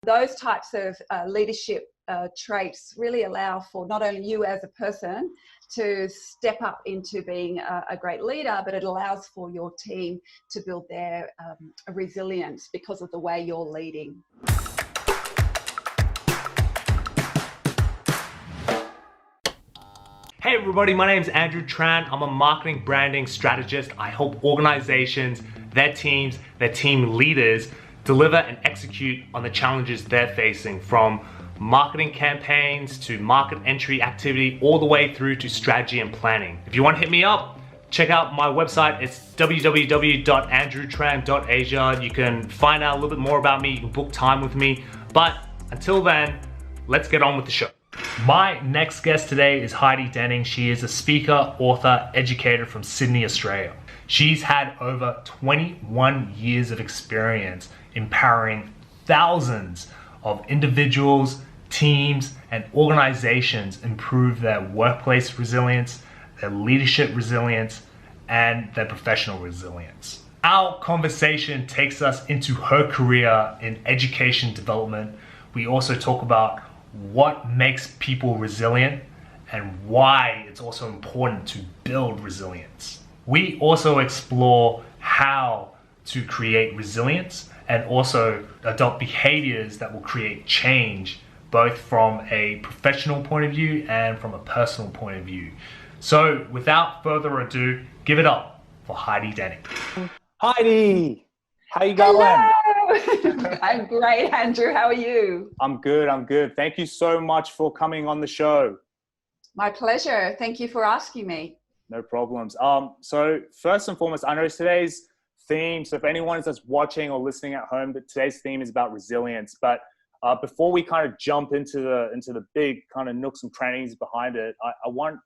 Those types of leadership traits really allow for not only you as a person to step up into being a great leader, but it allows for your team to build their resilience because of the way you're leading. Hey everybody, my name is Andrew Tran. I'm a marketing branding strategist. I help organizations, their teams, their team leaders deliver and execute on the challenges they're facing, from marketing campaigns to market entry activity, all the way through to strategy and planning. If you want to hit me up, check out my website. It's www.andrewtran.asia. You can find out a little bit more about me. You can book time with me. But until then, let's get on with the show. My next guest today is Heidi Denning. She is a speaker, author, educator from Sydney, Australia. She's had over 21 years of experience empowering thousands of individuals, teams, and organizations improve their workplace resilience, their leadership resilience, and their professional resilience. Our conversation takes us into her career in education development. We also talk about what makes people resilient and why it's also important to build resilience. We also explore how to create resilience and also adopt behaviors that will create change, both from a professional point of view and from a personal point of view. So without further ado, give it up for Heidi Denning. Heidi, how you going? Hello. I'm great, Andrew. How are you? I'm good. Thank you so much for coming on the show. My pleasure. Thank you for asking me. No problems. So first and foremost, I know today's theme, so if anyone that's watching or listening at home, that today's theme is about resilience. But before we kind of jump into the big kind of nooks and crannies behind it, I want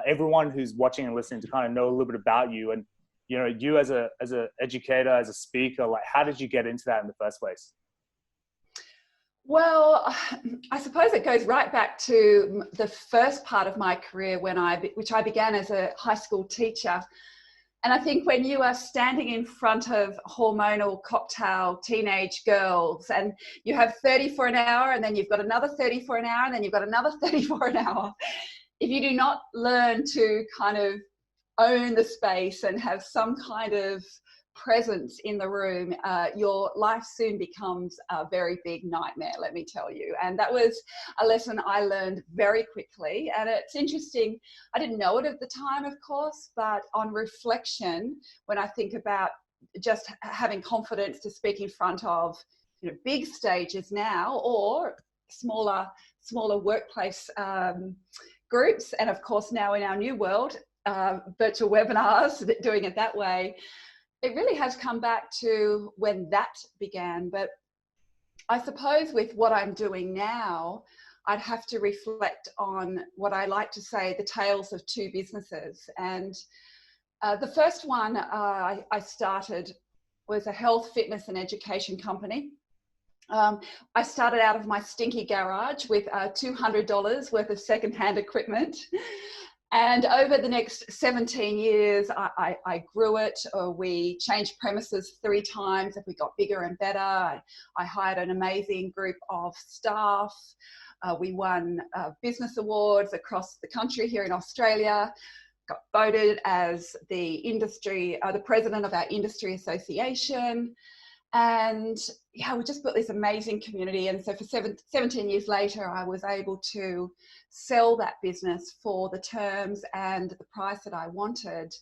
everyone who's watching and listening to kind of know a little bit about you, and you know, you as an educator, as a speaker, like how did you get into that in the first place? Well, I suppose it goes right back to the first part of my career which I began as a high school teacher. And I think when you are standing in front of hormonal cocktail teenage girls and you have 30 for an hour, and then you've got another 30 for an hour, and then you've got another 30 for an hour, if you do not learn to kind of own the space and have some kind of presence in the room, your life soon becomes a very big nightmare, let me tell you. And that was a lesson I learned very quickly. And it's interesting, I didn't know it at the time, of course, but on reflection, when I think about just having confidence to speak in front of, you know, big stages now, or smaller workplace groups, and of course now in our new world, virtual webinars, doing it that way, it really has come back to when that began. But I suppose with what I'm doing now, I'd have to reflect on what I like to say, the tales of two businesses. And the first one I started was a health, fitness and education company. I started out of my stinky garage with $200 worth of secondhand equipment. And over the next 17 years, I grew it. We changed premises 3 times. We got bigger and better. I hired an amazing group of staff. We won business awards across the country here in Australia. Got voted as the president of our industry association. And yeah, we just built this amazing community. And so for 17 years later, I was able to sell that business for the terms and the price that I wanted,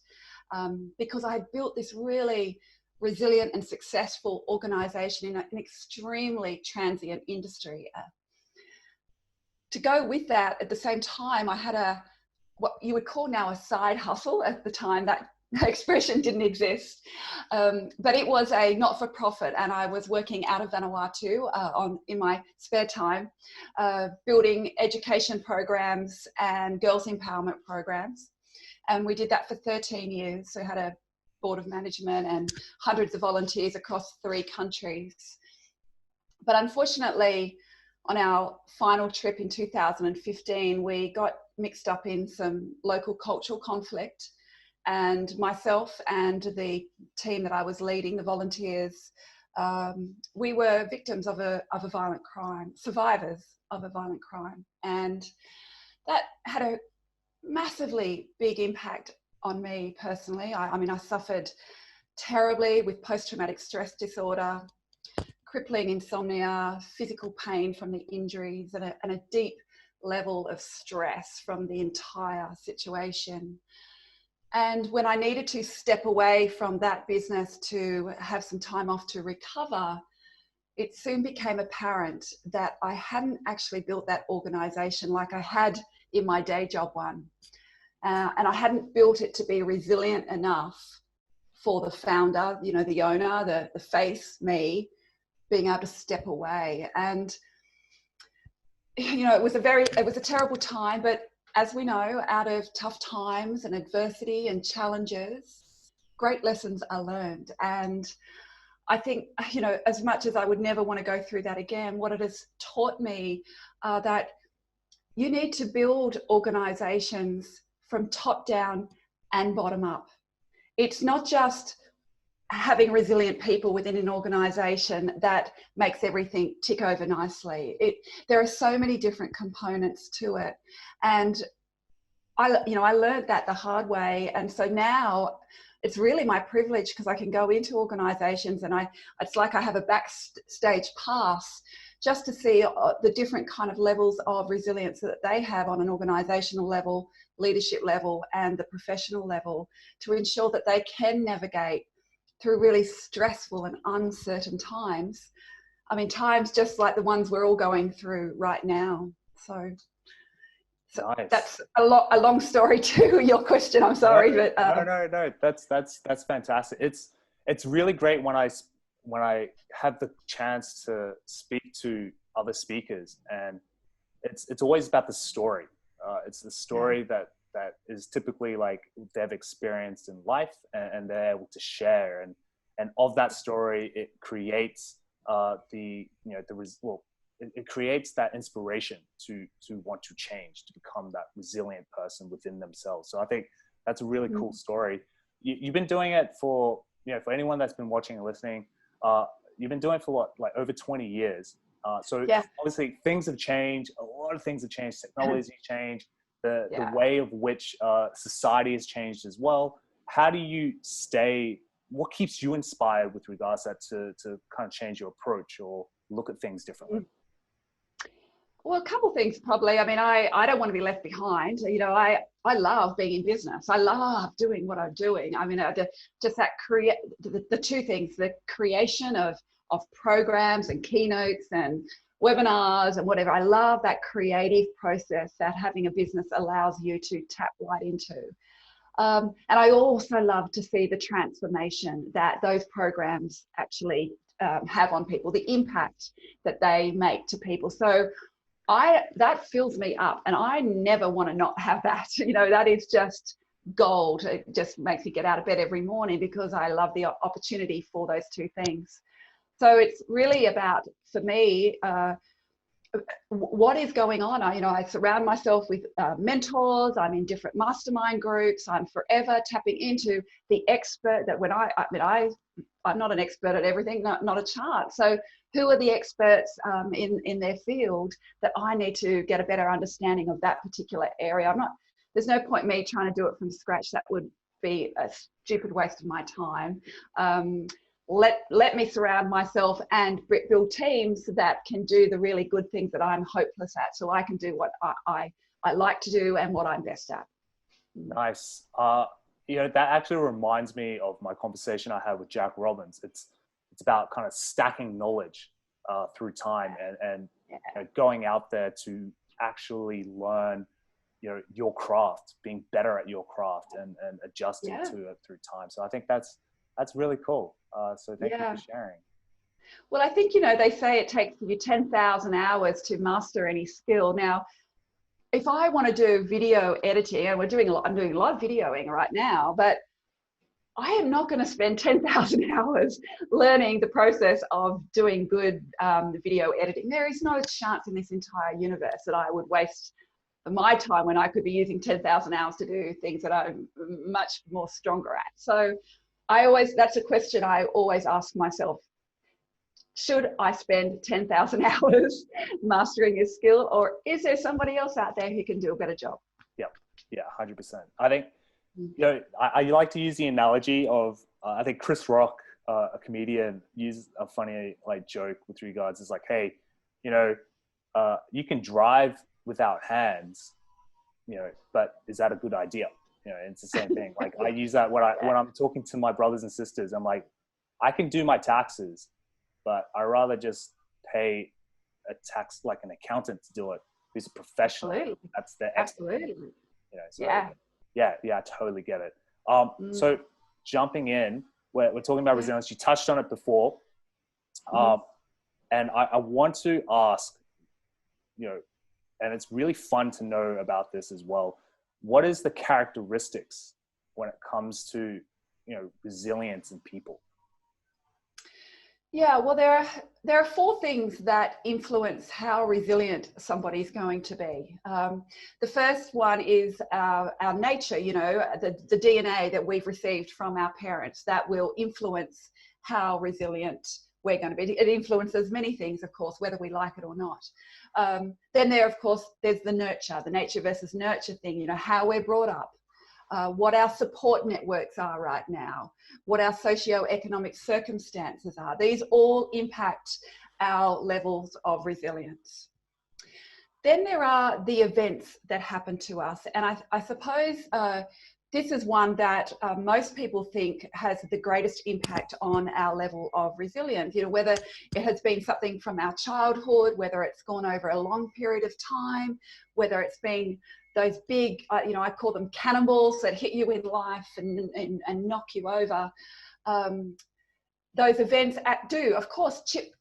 because I had built this really resilient and successful organization in an extremely transient industry. To go with that, at the same time, I had what you would call now a side hustle. At the time, that expression didn't exist, but it was a not-for-profit, and I was working out of Vanuatu in my spare time, building education programs and girls empowerment programs, and we did that for 13 years. So I had a board of management and hundreds of volunteers across 3 countries. But unfortunately, on our final trip in 2015, we got mixed up in some local cultural conflict. And myself and the team that I was leading, the volunteers, we were victims of a violent crime, survivors of a violent crime. And that had a massively big impact on me personally. I mean, I suffered terribly with post-traumatic stress disorder, crippling insomnia, physical pain from the injuries, and a deep level of stress from the entire situation. And when I needed to step away from that business to have some time off to recover, it soon became apparent that I hadn't actually built that organization like I had in my day job one. And I hadn't built it to be resilient enough for the founder, you know, the owner, the face, me, being able to step away. And, you know, it was a terrible time, but as we know, out of tough times and adversity and challenges, great lessons are learned. And I think, you know, as much as I would never want to go through that again, what it has taught me that you need to build organizations from top down and bottom up. It's not just having resilient people within an organization that makes everything tick over nicely. There are so many different components to it. And I learned that the hard way. And so now it's really my privilege because I can go into organizations and it's like I have a backstage pass just to see the different kind of levels of resilience that they have on an organizational level, leadership level, and the professional level to ensure that they can navigate through really stressful and uncertain times. I mean, times just like the ones we're all going through right now. So nice. That's a long story to your question. I'm sorry, no, but no. That's fantastic. It's really great when I have the chance to speak to other speakers, and it's always about the story. It's the story that is typically like they've experienced in life, and they're able to share, and of that story, it creates it creates that inspiration to want to change, to become that resilient person within themselves. So I think that's a really cool story. You've been doing it for anyone that's been watching and listening, you've been doing it for like over 20 years. So obviously things have changed. A lot of things have changed. Technology changed. The way of which society has changed as well. How do you what keeps you inspired with regards to kind of change your approach or look at things differently? Well, a couple of things probably. I mean, I don't want to be left behind. You know, I love being in business. I love doing what I'm doing. I mean, just that the two things, the creation of programs and keynotes and webinars and whatever. I love that creative process that having a business allows you to tap right into. And I also love to see the transformation that those programs actually have on people, the impact that they make to people. So that fills me up, and I never want to not have that. You know, that is just gold. It just makes me get out of bed every morning because I love the opportunity for those two things. So it's really about, for me, what is going on. I surround myself with mentors. I'm in different mastermind groups. I'm forever tapping into the expert that I'm not an expert at everything, not a chance. So who are the experts in their field that I need to get a better understanding of that particular area? There's no point me trying to do it from scratch. That would be a stupid waste of my time. Let me surround myself and build teams that can do the really good things that I'm hopeless at, so I can do what I like to do and what I'm best at. Nice. That actually reminds me of my conversation I had with Jack Robbins. It's about kind of stacking knowledge through time and going out there to actually learn your craft, being better at your craft and adjusting to it through time. So I think that's really cool. So thank you for sharing. Well, I think, they say it takes you 10,000 hours to master any skill. Now, if I want to do video editing, and I'm doing a lot of videoing right now, but I am not going to spend 10,000 hours learning the process of doing good video editing. There is no chance in this entire universe that I would waste my time when I could be using 10,000 hours to do things that I'm much more stronger at. So that's a question I always ask myself. should I spend 10,000 hours mastering a skill, or is there somebody else out there who can do a better job? Yeah, 100%. I think, I like to use the analogy of, I think Chris Rock, a comedian, used a funny joke with regards. It's like, hey, you can drive without hands, but is that a good idea? It's the same thing. Like I use that when I'm talking to my brothers and sisters. I'm like, I can do my taxes, but I rather just pay a tax like an accountant to do it, who's a professional. Absolutely. That's the expert. Absolutely. So, yeah, I totally get it. So jumping in, we're talking about resilience. You touched on it before, and I want to ask, and it's really fun to know about this as well. What is the characteristics when it comes to, resilience in people? Yeah, well, there are 4 things that influence how resilient somebody's going to be. The first one is our nature, the DNA that we've received from our parents that will influence how resilient we're going to be. It influences many things, of course, whether we like it or not. Then there's the nature versus nurture thing, how we're brought up. What our support networks are right now, what our socio-economic circumstances are. These all impact our levels of resilience. Then there are the events that happen to us. And I suppose this is one that most people think has the greatest impact on our level of resilience. Whether it has been something from our childhood, whether it's gone over a long period of time, whether it's been those big, I call them cannonballs that hit you in life and knock you over. Those events do, of course, chip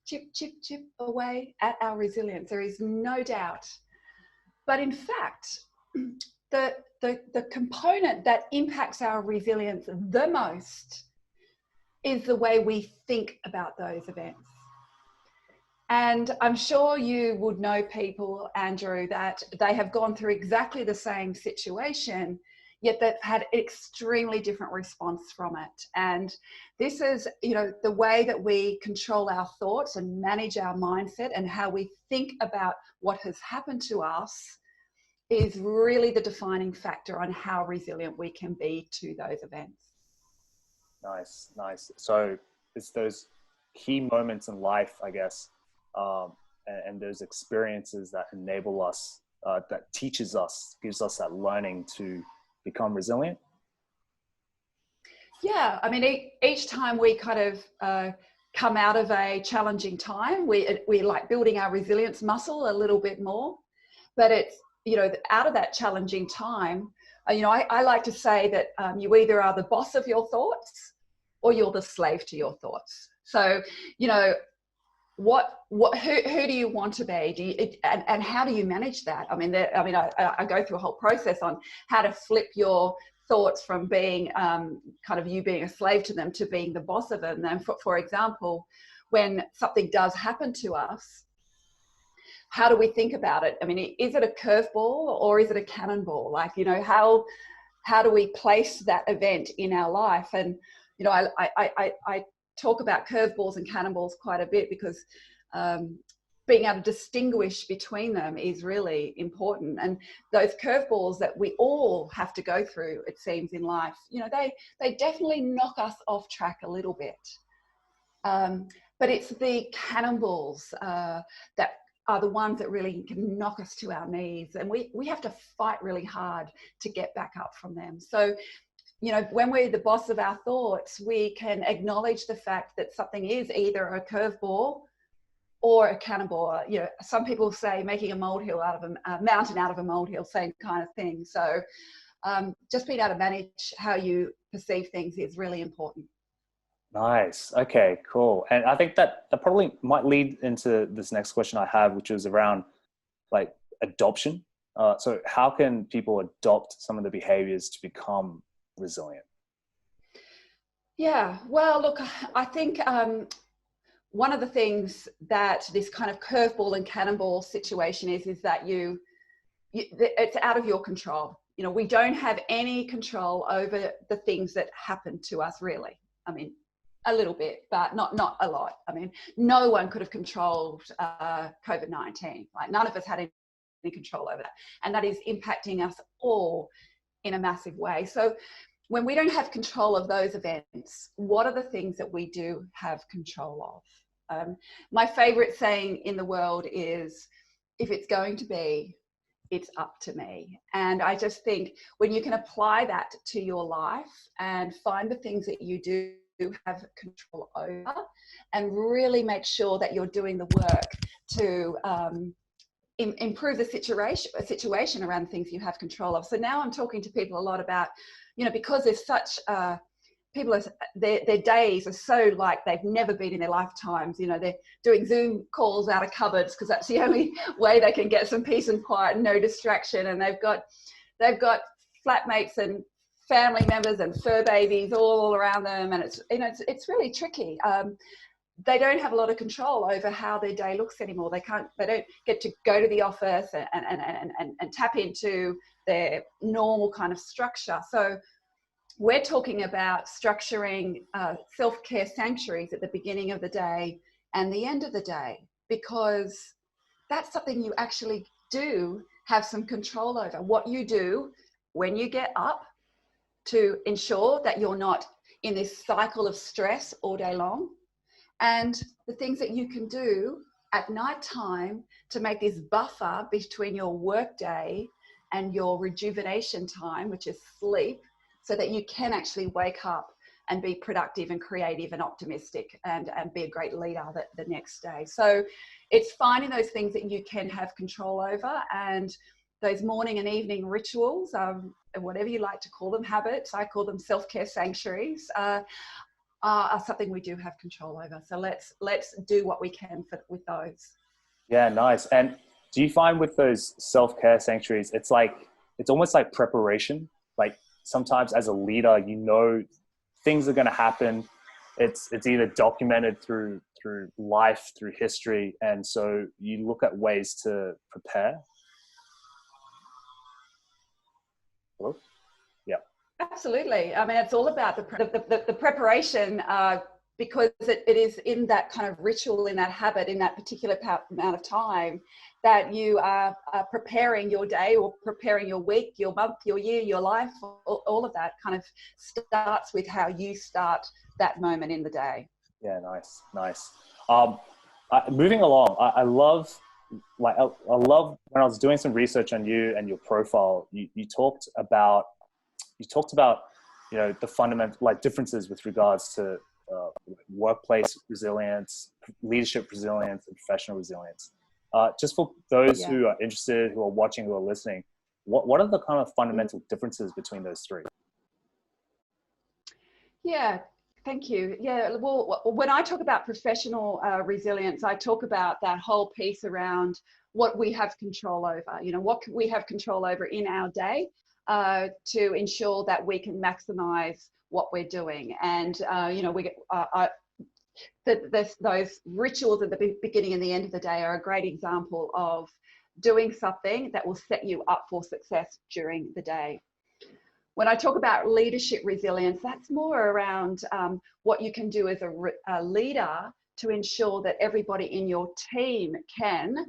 away at our resilience. There is no doubt. But in fact, the component that impacts our resilience the most is the way we think about those events. And I'm sure you would know people, Andrew, that they have gone through exactly the same situation, yet they've had extremely different response from it. And this is, the way that we control our thoughts and manage our mindset and how we think about what has happened to us is really the defining factor on how resilient we can be to those events. Nice. So it's those key moments in life, I guess, and those experiences that enable us, that teaches us, gives us that learning to become resilient. Yeah, I mean, each time we kind of come out of a challenging time, we like building our resilience muscle a little bit more. But it's, out of that challenging time, I like to say that you either are the boss of your thoughts or you're the slave to your thoughts. So, who do you want to be? And how do you manage that? I mean, I go through a whole process on how to flip your thoughts from being kind of you being a slave to them to being the boss of them. And for example, when something does happen to us, how do we think about it? I mean, is it a curveball or is it a cannonball? Like, how do we place that event in our life? And, I talk about curveballs and cannonballs quite a bit because being able to distinguish between them is really important. And those curveballs that we all have to go through, it seems, in life, they definitely knock us off track a little bit. But it's the cannonballs that are the ones that really can knock us to our knees. And we have to fight really hard to get back up from them. So, when we're the boss of our thoughts, we can acknowledge the fact that something is either a curveball or a cannonball. Some people say making a mountain out of a molehill, same kind of thing. So just being able to manage how you perceive things is really important. Nice. Okay, cool. And I think that probably might lead into this next question I have, which is around adoption. So how can people adopt some of the behaviors to become resilient? Yeah, well, look, I think one of the things that this kind of curveball and cannonball situation is that it's out of your control. We don't have any control over the things that happen to us, really. I mean, a little bit, but not a lot. I mean, no one could have controlled COVID-19. Like, none of us had any control over that. And that is impacting us all in a massive way. So when we don't have control of those events, what are the things that we do have control of? My favorite saying in the world is, if it's going to be, it's up to me. And I just think when you can apply that to your life and find the things that you do have control over, and really make sure that you're doing the work to improve the situation around things you have control of. So now I'm talking to people a lot about, because there's such people are, their days are so like they've never been in their lifetimes. They're doing Zoom calls out of cupboards because that's the only way they can get some peace and quiet and no distraction. And they've got flatmates and family members and fur babies all around them, and it's really tricky. They don't have a lot of control over how their day looks anymore. They don't get to go to the office and tap into their normal kind of structure. So we're talking about structuring self-care sanctuaries at the beginning of the day and the end of the day, because that's something you actually do have some control over. What you do when you get up, to ensure that you're not in this cycle of stress all day long, and the things that you can do at night time to make this buffer between your work day and your rejuvenation time, which is sleep, so that you can actually wake up and be productive and creative and optimistic and be a great leader the next day. So it's finding those things that you can have control over, and those morning and evening rituals, whatever you like to call them, habits, I call them self-care sanctuaries, are something we do have control over. So let's do what we can with those. Yeah, nice. And do you find with those self-care sanctuaries, it's almost like preparation? Like, sometimes as a leader, things are going to happen. It's either documented through life, through history, and so you look at ways to prepare. Hello? Yeah. Absolutely. I mean, it's all about the preparation, because it is in that kind of ritual, in that habit, in that particular amount of time that you are preparing your day, or preparing your week, your month, your year, your life. All of that kind of starts with how you start that moment in the day. Yeah, nice. Moving along, I love when I was doing some research on you and your profile, you talked about the fundamental differences with regards to workplace resilience, leadership resilience, and professional resilience. Just for those who are interested, who are watching, who are listening, what are the kind of fundamental differences between those three? Yeah, thank you. Yeah, well, when I talk about professional resilience, I talk about that whole piece around what we have control over. What we have control over in our day to ensure that we can maximize what we're doing. And those rituals at the beginning and the end of the day are a great example of doing something that will set you up for success during the day. When I talk about leadership resilience, that's more around what you can do as a leader to ensure that everybody in your team can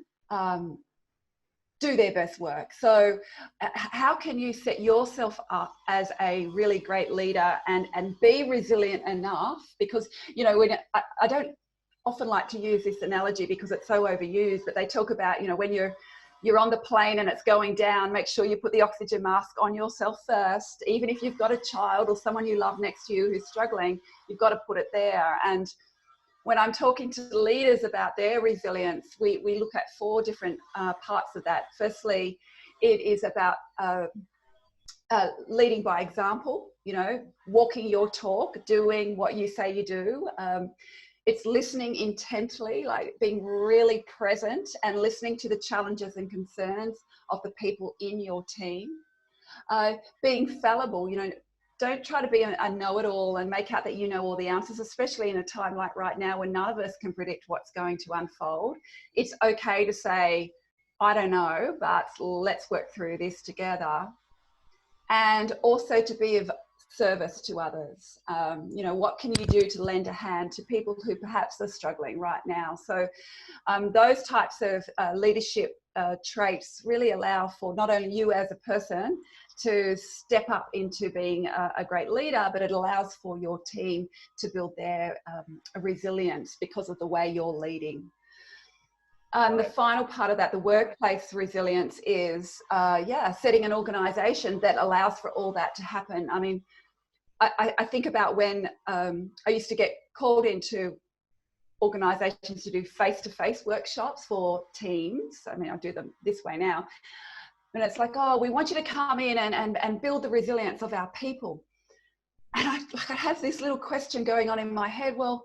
do their best work. So how can you set yourself up as a really great leader and be resilient enough? Because, I don't often like to use this analogy because it's so overused, but they talk about, when you're on the plane and it's going down, make sure you put the oxygen mask on yourself first. Even if you've got a child or someone you love next to you who's struggling, you've got to put it there. And when I'm talking to leaders about their resilience, we look at 4 different parts of that. Firstly, it is about leading by example, walking your talk, doing what you say you do. It's listening intently, like being really present and listening to the challenges and concerns of the people in your team. Being fallible, don't try to be a know-it-all and make out that you know all the answers, especially in a time like right now when none of us can predict what's going to unfold. It's okay to say, I don't know, but let's work through this together. And also to be of service to others? What can you do to lend a hand to people who perhaps are struggling right now? So those types of leadership traits really allow for not only you as a person to step up into being a great leader, but it allows for your team to build their resilience because of the way you're leading. The final part of that, the workplace resilience, is setting an organization that allows for all that to happen. I mean, I think about when I used to get called into organizations to do face-to-face workshops for teams. I mean, I do them this way now. And it's like, oh, we want you to come in and build the resilience of our people. And I have this little question going on in my head. Well,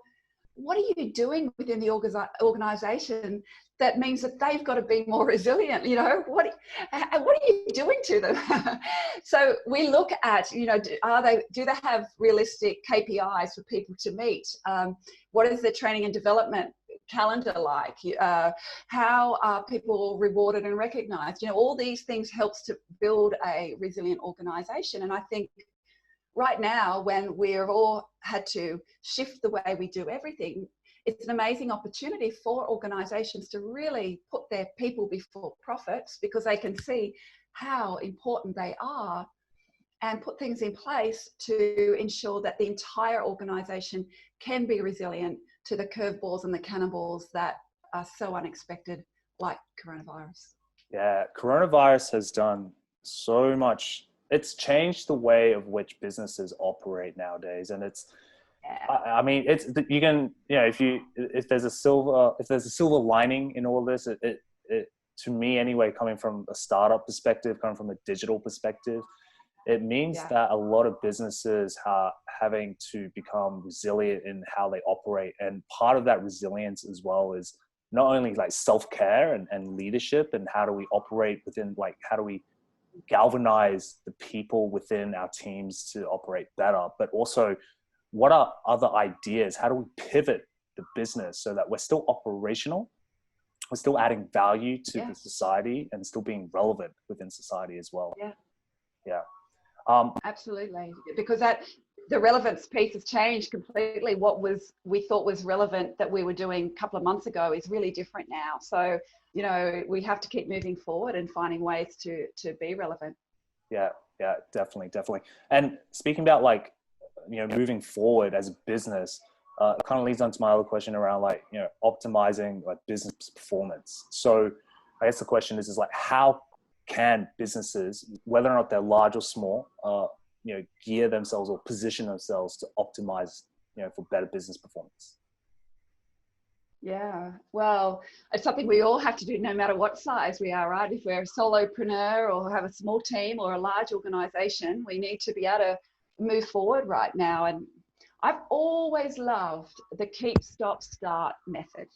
what are you doing within the organization that means that they've got to be more resilient? What are you doing to them? So we look at, do they have realistic KPIs for people to meet? What is their training and development calendar like? How are people rewarded and recognized? All these things helps to build a resilient organization. And I think right now, when we've all had to shift the way we do everything, it's an amazing opportunity for organizations to really put their people before profits, because they can see how important they are and put things in place to ensure that the entire organization can be resilient to the curveballs and the cannonballs that are so unexpected, like coronavirus. Yeah, coronavirus has done so much. It's changed the way of which businesses operate nowadays, and it's. I mean, it's you can if there's a silver lining in all this, it to me anyway, coming from a startup perspective, coming from a digital perspective, it means that a lot of businesses are having to become resilient in how they operate, and part of that resilience as well is not only like self-care and leadership, and how do we operate within, like, how do we galvanize the people within our teams to operate better, but also what are other ideas? How do we pivot the business so that we're still operational, we're still adding value to the society, and still being relevant within society as well? Yeah. Absolutely, because the relevance piece has changed completely. What we thought was relevant that we were doing a couple of months ago is really different now. So, we have to keep moving forward and finding ways to be relevant. Yeah, definitely. And speaking about moving forward as a business, it kind of leads on to my other question around optimizing business performance. So I guess the question is how can businesses, whether or not they're large or small, gear themselves or position themselves to optimize, for better business performance? Yeah, well, it's something we all have to do no matter what size we are, right? If we're a solopreneur or have a small team or a large organization, we need to be able to move forward right now. And I've always loved the keep, stop, start method.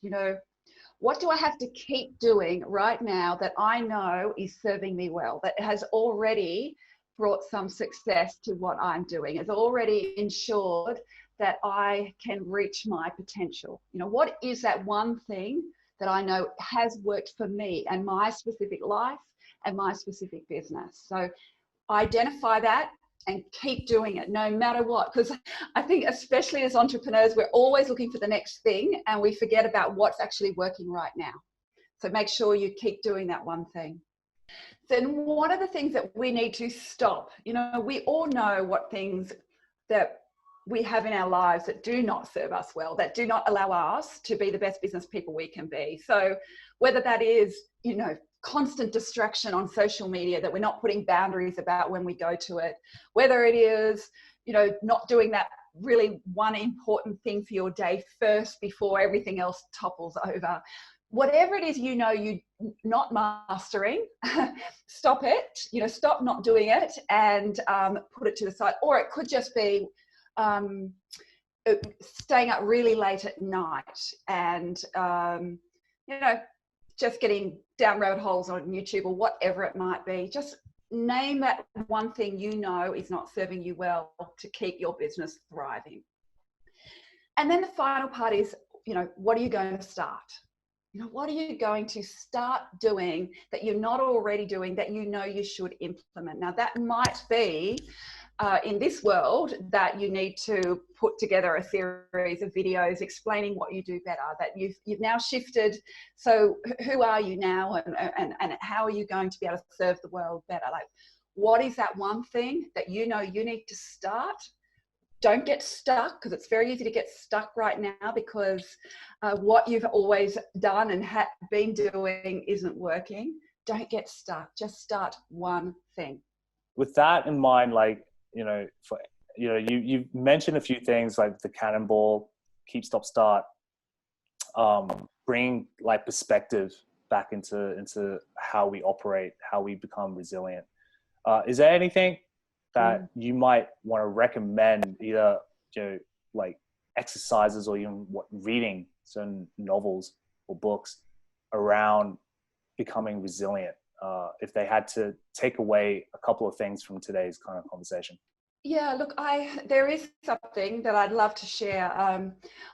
What do I have to keep doing right now that I know is serving me well, that has already brought some success to what I'm doing, has already ensured that I can reach my potential? What is that one thing that I know has worked for me and my specific life and my specific business? So identify that and keep doing it no matter what, because I think especially as entrepreneurs, we're always looking for the next thing and we forget about what's actually working right now. So make sure you keep doing that one thing. Then what are the things that we need to stop? We all know what things that we have in our lives that do not serve us well, that do not allow us to be the best business people we can be. So whether that is, constant distraction on social media, that we're not putting boundaries about when we go to it, whether it is, not doing that really one important thing for your day first before everything else topples over. Whatever it is, you're not mastering, stop it, stop not doing it and put it to the side. Or it could just be staying up really late at night and, just getting down rabbit holes on YouTube or whatever it might be. Just name that one thing is not serving you well to keep your business thriving. And then the final part is, what are you going to start? What are you going to start doing that you're not already doing that you should implement? Now, that might be in this world, that you need to put together a series of videos explaining what you do better, that you've now shifted. So who are you now, and how are you going to be able to serve the world better? Like, what is that one thing that you know you need to start? Don't get stuck, because it's very easy to get stuck right now, because what you've always done and been doing isn't working. Don't get stuck. Just start one thing. With that in mind, like, you mentioned a few things like the cannonball, keep, stop, start, bring like perspective back into how we operate, how we become resilient. Is there anything that you might want to recommend, either like exercises or even reading certain novels or books around becoming resilient, if they had to take away a couple of things from today's kind of conversation? Yeah, look, there is something that I'd love to share.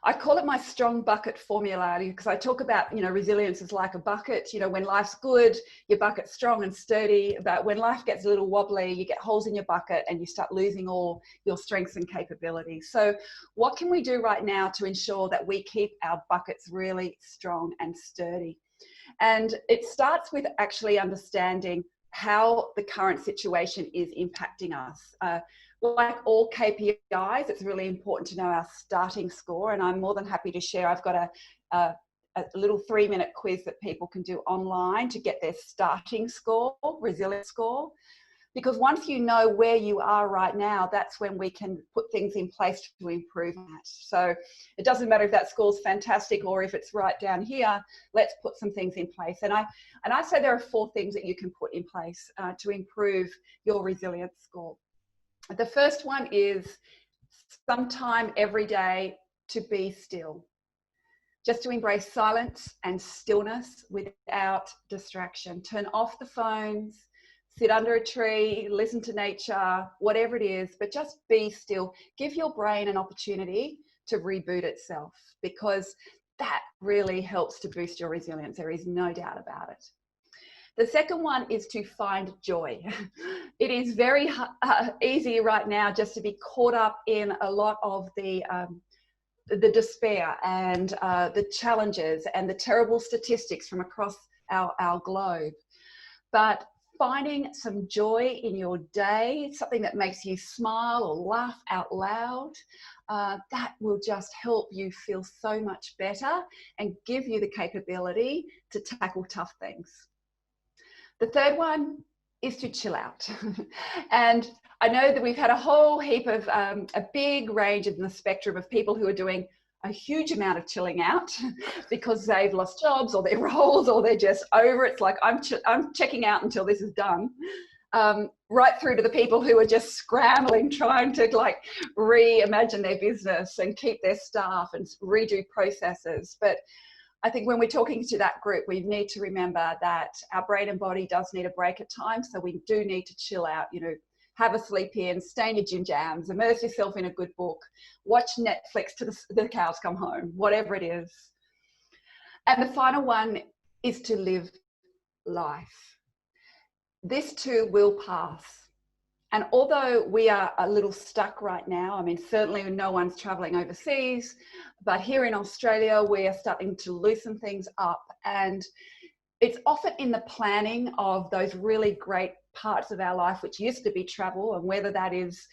I call it my strong bucket formula, because I talk about, resilience is like a bucket. When life's good, your bucket's strong and sturdy. But when life gets a little wobbly, you get holes in your bucket and you start losing all your strengths and capabilities. So what can we do right now to ensure that we keep our buckets really strong and sturdy? And it starts with actually understanding how the current situation is impacting us. Like all KPIs, it's really important to know our starting score, and I'm more than happy to share. I've got a little 3-minute quiz that people can do online to get their starting score, resilience score. Because once you know where you are right now, that's when we can put things in place to improve that. So it doesn't matter if that score's fantastic or if it's right down here. Let's put some things in place. And I say there are 4 things that you can put in place to improve your resilience score. The first one is sometime every day to be still. Just to embrace silence and stillness without distraction. Turn off the phones, sit under a tree, listen to nature, whatever it is, but just be still. Give your brain an opportunity to reboot itself, because that really helps to boost your resilience. There is no doubt about it. The second one is to find joy. It is very easy right now just to be caught up in a lot of the despair and the challenges and the terrible statistics from across our globe. But finding some joy in your day, something that makes you smile or laugh out loud, that will just help you feel so much better and give you the capability to tackle tough things. The third one is to chill out. And I know that we've had a whole heap of, a big range in the spectrum of people who are doing a huge amount of chilling out because they've lost jobs or their roles, or they're just over it. It's like, I'm checking out until this is done. Right through to the people who are just scrambling, trying to like reimagine their business and keep their staff and redo processes. But I think when we're talking to that group, we need to remember that our brain and body does need a break at times. So we do need to chill out, have a sleep in, stay in your gym jams, immerse yourself in a good book, watch Netflix till the cows come home, whatever it is. And the final one is to live life. This too will pass. And although we are a little stuck right now, I mean, certainly no one's traveling overseas, but here in Australia, we are starting to loosen things up. And it's often in the planning of those really great parts of our life, which used to be travel, and whether that is,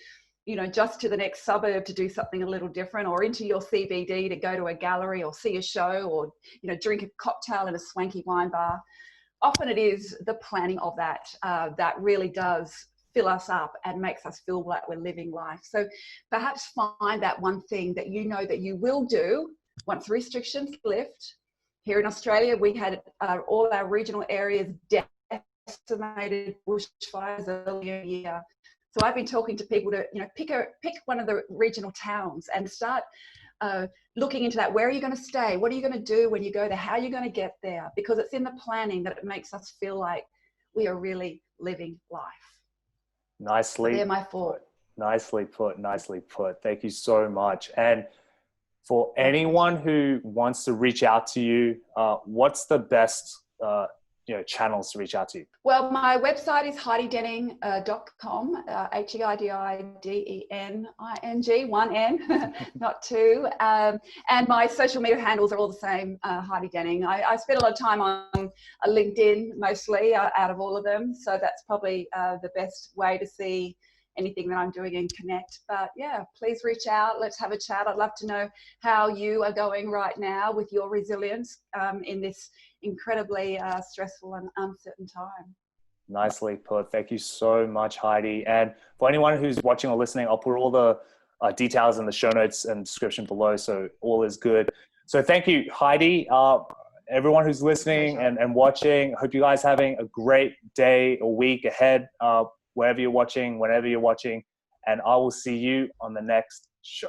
just to the next suburb to do something a little different, or into your CBD to go to a gallery or see a show, or, drink a cocktail in a swanky wine bar. Often it is the planning of that that really does fill us up and makes us feel like we're living life. So perhaps find that one thing that you know that you will do once restrictions lift. Here in Australia, we had all our regional areas decimated bushfires earlier in the year. So I've been talking to people to, pick one of the regional towns and start looking into that. Where are you going to stay? What are you going to do when you go there? How are you going to get there? Because it's in the planning that it makes us feel like we are really living life. Nicely. They're my 4. Nicely put. Nicely put. Thank you so much. And for anyone who wants to reach out to you, what's the best channels to reach out to you? Well, my website is heididenning.com, HEIDIDENING, one N, not two. And my social media handles are all the same, Heidi Denning. I spend a lot of time on LinkedIn mostly out of all of them. So that's probably the best way to see anything that I'm doing and connect. But yeah, please reach out. Let's have a chat. I'd love to know how you are going right now with your resilience in this incredibly stressful and uncertain time. Nicely put. Thank you so much, Heidi. And for anyone who's watching or listening, I'll put all the details in the show notes and description below, so all is good. So thank you, Heidi. Everyone who's listening and watching, I hope you guys are having a great day or week ahead, wherever you're watching, whenever you're watching, and I will see you on the next show.